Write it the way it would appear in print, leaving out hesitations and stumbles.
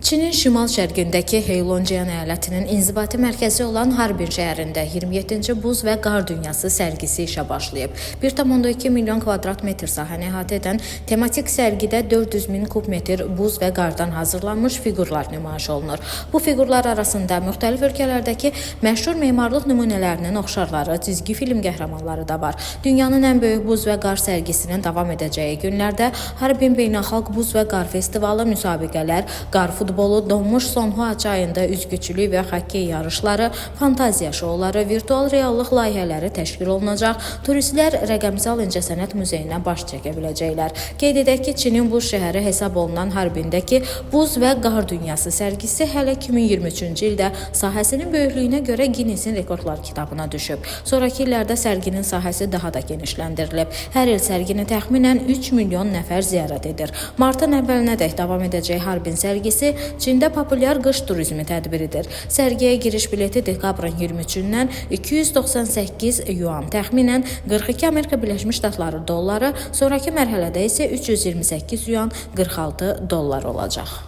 Çinin şimal-şərqindəki Heylonjiyan əyalətinin inzibati mərkəzi olan Harbin şəhərində 27-ci buz və qar dünyası sərgisi işə başlayıb. 1,2 milyon kvadrat metr sahəni əhatə edən tematik sərgidə 400 min kub metr buz və qardan hazırlanmış fiqurlar nümayiş olunur. Bu fiqurlar arasında müxtəlif ölkələrdəki məşhur memarlıq nümunələrinin oxşarları, cizgi film qəhrəmanları da var. Dünyanın ən böyük buz və qar sərgisinin davam edəcəyi günlərdə Harbin Beynəlxalq Buz və Qar Festivalı, müsabiqələr, qar futbolu, donmuş Sonhua çayında üzgüçülük və xokkey yarışları, fantaziya şouları, virtual reallıq layihələri təşkil olunacaq. Turistlər rəqəmsal incəsənət muzeyinə baş çəkə biləcəklər. Qeyd edək ki, Çinin buz şəhəri hesab olunan Harbindəki buz və qar dünyası sərgisi hələ 2023-cü ildə sahəsinin böyüklüyünə görə Ginnesin rekordlar kitabına düşüb. Sonrakı illərdə sərginin sahəsi daha da genişləndirilib. Hər il sərgini təxminən 3 milyon nəfər ziyarət edir. Martın əvvəlinədək davam edəcək Harbin sərgisi Çində populyar qış turizmi tədbiridir. Sərgiyə giriş bileti dekabrın 23-dən 298 yuan, təxminən 42 Amerika Birləşmiş Ştatları dolları, sonrakı mərhələdə isə 328 yuan, 46 dollar olacaq.